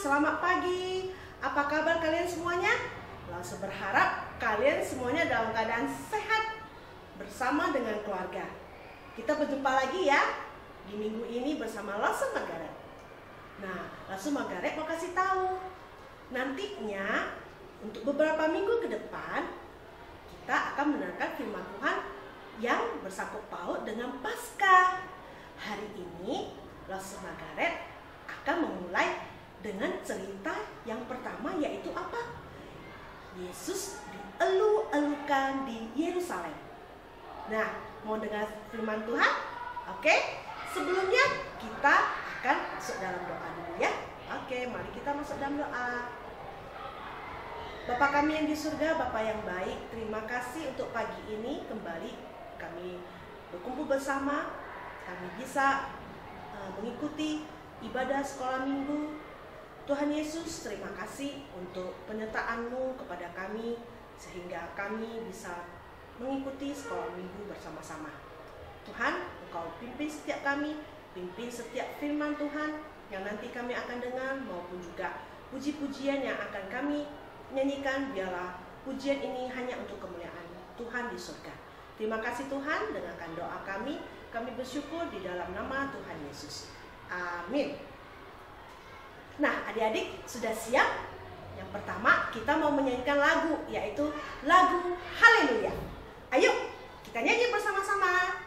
selamat pagi. Apa kabar kalian semuanya? Langsung berharap kalian semuanya dalam keadaan sehat bersama dengan keluarga. Kita berjumpa lagi ya di minggu ini bersama Langsung Margaret. Nah, Langsung Margaret mau kasih tahu nantinya untuk beberapa minggu ke depan kita akan mendengarkan firman Tuhan yang bersangkut paut dengan Paskah. Hari ini Langsung Margaret akan memulai dengan cerita yang pertama, yaitu apa? Yesus dielu-elukan di Yerusalem. Nah, mau dengar firman Tuhan? Oke, sebelumnya kita akan masuk dalam doa dulu ya. Oke, mari kita masuk dalam doa. Bapa kami yang di surga, Bapa yang baik, terima kasih untuk pagi ini kembali kami berkumpul bersama. Kami bisa mengikuti ibadah sekolah minggu. Tuhan Yesus, terima kasih untuk penyertaan-Mu kepada kami sehingga kami bisa mengikuti sekolah minggu bersama-sama. Tuhan, Engkau pimpin setiap kami, pimpin setiap firman Tuhan yang nanti kami akan dengar maupun juga puji-pujian yang akan kami nyanyikan. Biarlah pujian ini hanya untuk kemuliaan Tuhan di surga. Terima kasih Tuhan, dengarkan doa kami. Kami bersyukur di dalam nama Tuhan Yesus. Amin. Nah, adik-adik sudah siap? Yang pertama kita mau menyanyikan lagu, yaitu lagu Haleluya. Ayo kita nyanyi bersama-sama.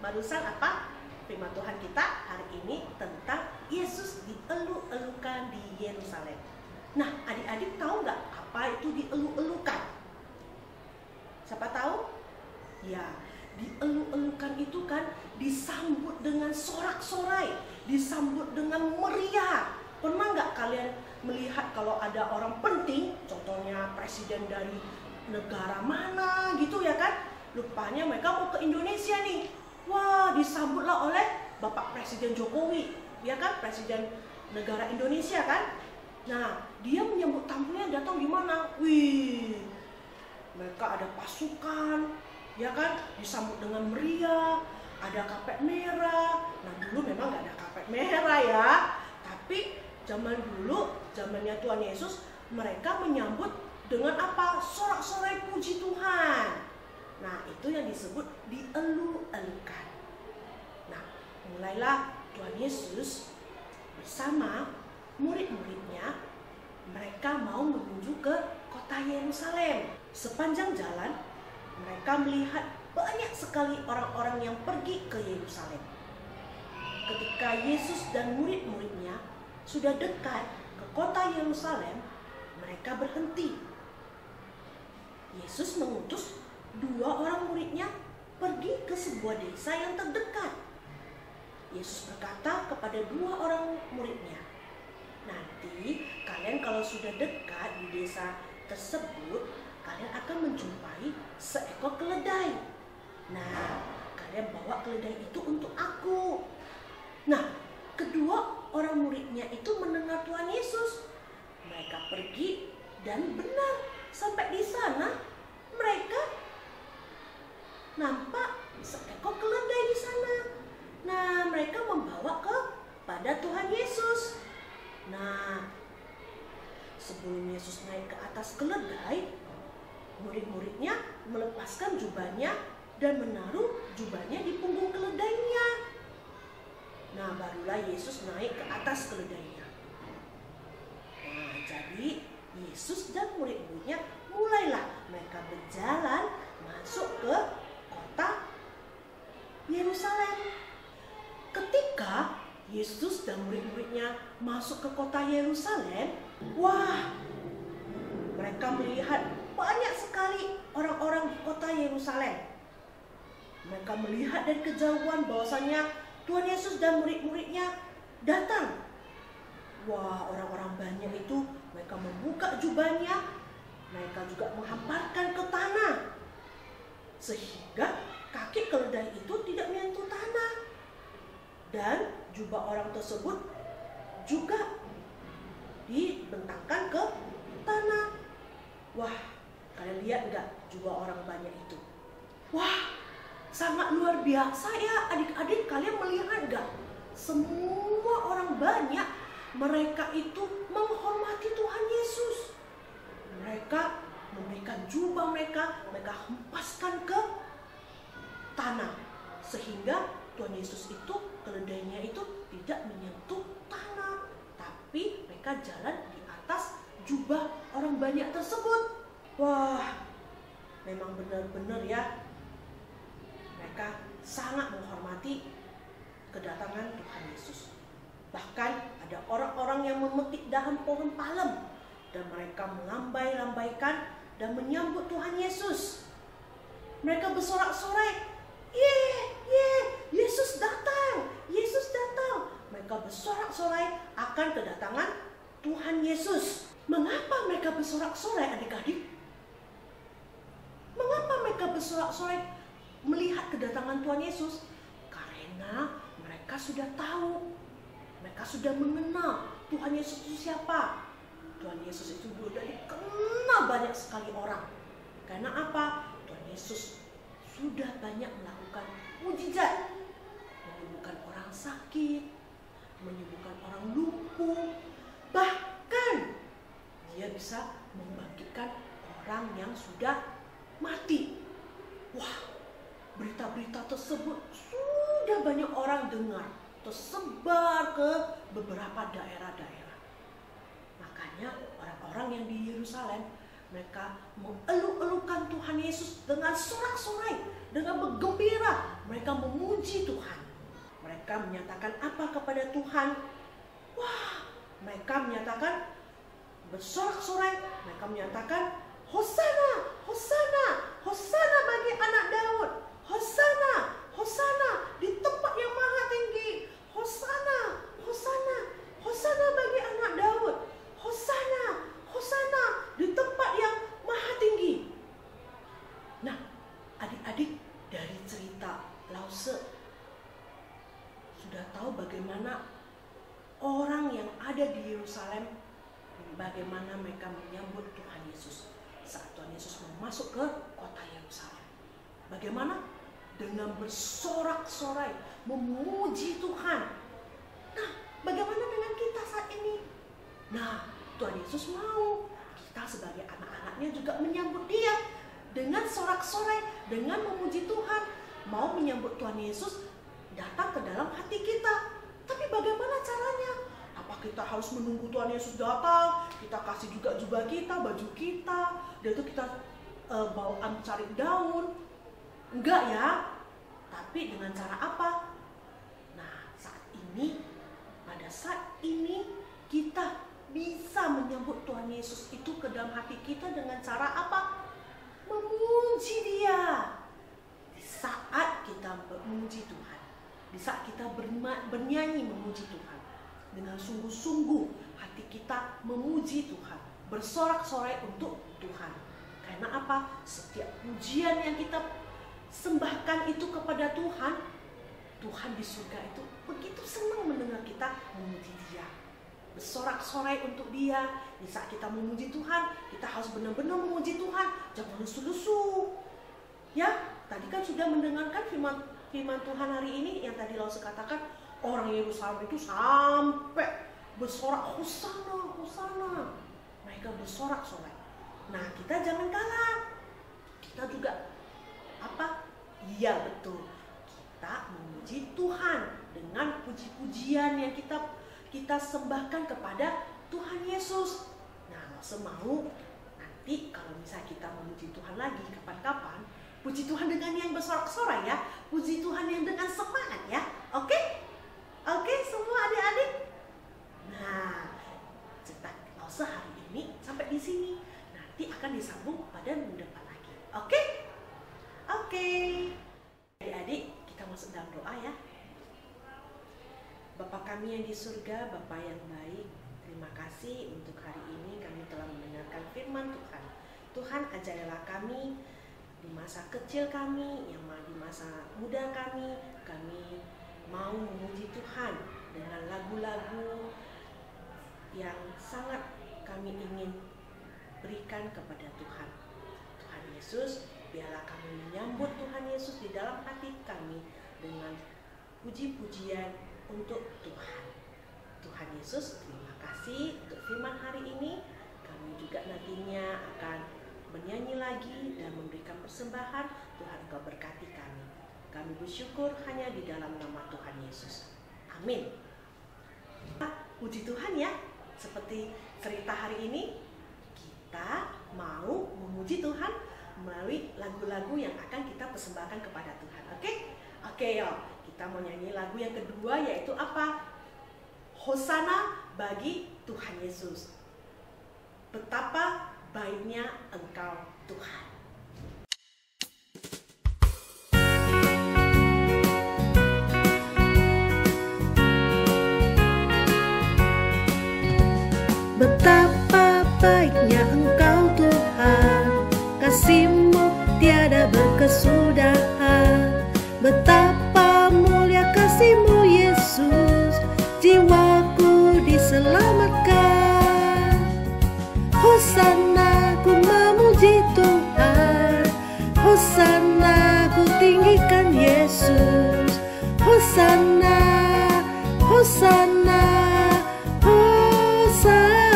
Barusan apa? Firman Tuhan kita hari ini tentang Yesus dielu-elukan di Yerusalem. Nah, adik-adik tahu nggak apa itu dielu-elukan? Siapa tahu? Ya, dielu-elukan itu kan disambut dengan sorak-sorai, disambut dengan meriah. Pernah nggak kalian melihat kalau ada orang penting, contohnya presiden dari negara mana gitu ya kan? Rupanya mereka mau ke Indonesia nih. Wah, disambutlah oleh Bapak Presiden Jokowi, ya kan, Presiden negara Indonesia kan. Nah, dia menyambut tamunya datang gimana? Wih, mereka ada pasukan, ya kan, disambut dengan meriah, ada karpet merah. Nah, dulu memang nggak ada karpet merah ya, tapi zaman dulu, zamannya Tuhan Yesus, mereka menyambut dengan apa? Sorak-sorai puji Tuhan. Nah, itu yang disebut dielu-elukan. Nah, mulailah Tuhan Yesus bersama murid-muridnya, mereka mau menuju ke kota Yerusalem. Sepanjang jalan, mereka melihat banyak sekali orang-orang yang pergi ke Yerusalem. Ketika Yesus dan murid-muridnya sudah dekat ke kota Yerusalem, mereka berhenti. Yesus mengutus 2 orang muridnya pergi ke sebuah desa yang terdekat. Yesus berkata kepada 2 orang muridnya, nanti kalian kalau sudah dekat di desa tersebut, kalian akan menjumpai seekor keledai. Nah, kalian bawa keledai itu untuk aku. Nah, kedua orang muridnya itu mendengar Tuhan Yesus. Mereka pergi dan benar sampai di sana mereka nampak seekor keledai di sana. Nah, mereka membawa kepada Tuhan Yesus. Nah, sebelum Yesus naik ke atas keledai, murid-muridnya melepaskan jubahnya dan menaruh jubahnya di punggung keledainya. Nah, barulah Yesus naik ke atas keledainya. Nah, jadi Yesus dan murid-muridnya mulailah mereka berjalan masuk ke kota Yerusalem. Ketika Yesus dan murid-muridnya masuk ke kota Yerusalem, wah, mereka melihat banyak sekali orang-orang di kota Yerusalem. Mereka melihat dari kejauhan bahwasanya Tuhan Yesus dan murid-muridnya datang. Wah, orang-orang banyak itu mereka membuka jubahnya, mereka juga menghamparkan ke tanah, sehingga kaki keledai itu tidak menyentuh tanah. Dan jubah orang tersebut juga dibentangkan ke tanah. Wah, kalian lihat nggak jubah orang banyak itu? Wah, sangat luar biasa ya adik-adik, kalian melihat nggak? Semua orang banyak, mereka itu menghormati Tuhan Yesus. Mereka memberikan jubah mereka hempaskan ke tanah. Sehingga Tuhan Yesus itu, keledainya itu tidak menyentuh tanah. Tapi mereka jalan di atas jubah orang banyak tersebut. Wah, memang benar-benar ya, mereka sangat menghormati kedatangan Tuhan Yesus. Bahkan ada orang-orang yang memetik dahan pohon palem dan mereka melambai-lambaikan dan menyambut Tuhan Yesus. Mereka bersorak-sorai, Yesus datang, Yesus datang. Mereka bersorak-sorai akan kedatangan Tuhan Yesus. Mengapa mereka bersorak-sorai adik-adik? Mengapa mereka bersorak-sorai melihat kedatangan Tuhan Yesus? Karena mereka sudah tahu, mereka sudah mengenal Tuhan Yesus itu siapa. Tuhan Yesus itu sudah dikenal banyak sekali orang. Karena apa? Tuhan Yesus sudah banyak melakukan mukjizat, menyembuhkan orang sakit, menyembuhkan orang lumpuh, bahkan dia bisa membangkitkan orang yang sudah mati. Wah, berita-berita tersebut sudah banyak orang dengar, tersebar ke beberapa daerah-daerah. Makanya orang-orang yang di Yerusalem, mereka mengeluh-elukan Tuhan Yesus dengan sorak-sorai, dengan bergembira. Mereka memuji Tuhan. Mereka menyatakan apa kepada Tuhan? Wah, mereka menyatakan bersorak-sorai. Mereka menyatakan, Hosana, Hosana, Hosana bagi anak Daud. Hosana, Hosana di tempat yang maha tinggi. Hosana, Hosana, Hosana bagi anak Daud. Hosana, Hosana di tempat yang maha tinggi. Nah, adik-adik, dari cerita Lause sudah tahu bagaimana orang yang ada di Yerusalem, bagaimana mereka menyambut Tuhan Yesus saat Tuhan Yesus mau masuk ke kota Yerusalem. Bagaimana? Dengan bersorak-sorai, memuji Tuhan. Nah, bagaimana dengan kita saat ini? Nah, Tuhan Yesus mau kita sebagai anak-anaknya juga menyambut Dia dengan sorak-sorai, dengan memuji Tuhan. Mau menyambut Tuhan Yesus datang ke dalam hati kita. Tapi bagaimana caranya? Apa kita harus menunggu Tuhan Yesus datang? Kita kasih juga jubah kita, baju kita, dan itu kita bawa cari daun? Enggak ya. Tapi dengan cara apa? Nah, pada saat ini kita bisa menyambut Tuhan Yesus itu ke dalam hati kita dengan cara apa? Memuji Dia. Di saat kita memuji Tuhan, di saat kita bernyanyi memuji Tuhan, dengan sungguh-sungguh hati kita memuji Tuhan, bersorak-sorai untuk Tuhan. Karena apa? Setiap pujian yang kita sembahkan itu kepada Tuhan, Tuhan di surga itu begitu senang mendengar kita memuji Dia, bersorak-sorai untuk Dia. Di saat kita memuji Tuhan, kita harus benar-benar memuji Tuhan, jangan lusu-lusu. Ya, tadi kan sudah mendengarkan firman Tuhan hari ini yang tadi Lause katakan, orang Yerusalem itu sampai bersorak hosana, hosana. Mereka bersorak-sorai. Nah, kita jangan kalah. Kita juga apa? Iya, betul. Kita memuji Tuhan dengan puji-pujian yang kita sembahkan kepada Tuhan Yesus. Nah, semau nanti kalau misalnya kita memuji Tuhan lagi kapan-kapan, puji Tuhan dengan yang bersorak-sorai ya, puji Tuhan yang dengan semangat ya. Oke? Oke, semua adik-adik. Nah, cerita Lause hari ini sampai di sini. Nanti akan disambung pada minggu depan lagi. Oke? Oke. Adik-adik, kita masuk dalam doa ya. Bapa kami yang di surga, Bapa yang baik, terima kasih untuk hari ini kami telah mendengarkan firman Tuhan. Tuhan, ajarilah kami di masa kecil kami, yang di masa muda kami mau memuji Tuhan dengan lagu-lagu yang sangat kami ingin berikan kepada Tuhan. Tuhan Yesus, biarlah kami menyambut Tuhan Yesus di dalam hati kami dengan puji-pujian untuk Tuhan. Tuhan Yesus, terima kasih untuk firman hari ini. Kami juga nantinya akan menyanyi lagi dan memberikan persembahan. Tuhan, Engkau berkati kami. Kami bersyukur hanya di dalam nama Tuhan Yesus. Amin. Puji Tuhan ya. Seperti cerita hari ini, kita mau memuji Tuhan melalui lagu-lagu yang akan kita persembahkan kepada Tuhan. Oke? Oke, yuk. Kita mau nyanyi lagu yang kedua, yaitu apa? Hosana bagi Tuhan Yesus. Betapa baiknya Engkau Tuhan. Betapa baiknya Engkau Tuhan, kasih-Mu tiada berkesudahan. Betapa mulia kasih-Mu Yesus, jiwaku diselamatkan. Hosana, ku memuji Tuhan, hosana, ku tinggikan Yesus. Hosana, hosana, hosana.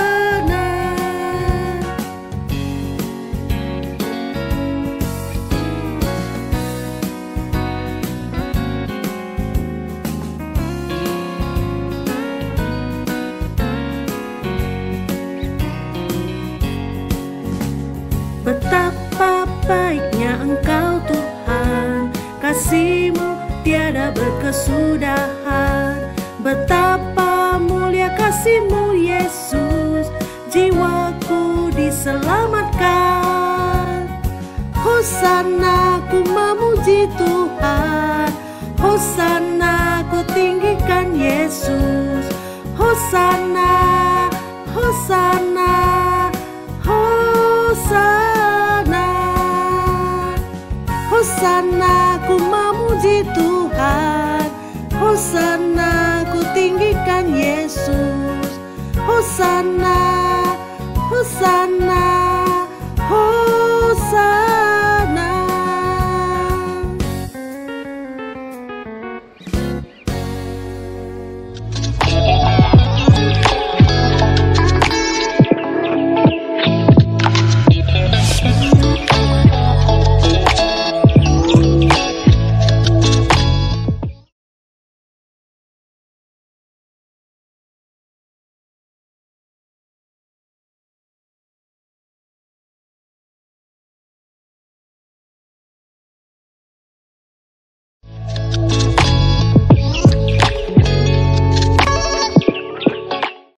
Betapa baiknya Engkau Tuhan, kasih-Mu tiada berkesudahan. Betapa mulia kasih-Mu Yesus, jiwaku diselamatkan. Hosana, ku memuji Tuhan, hosana, ku tinggikan Yesus. Hosana, hosana, hosana. Hosana, ku memuji Tuhan, hosana, ku tinggikan Yesus. Hosana, hosana,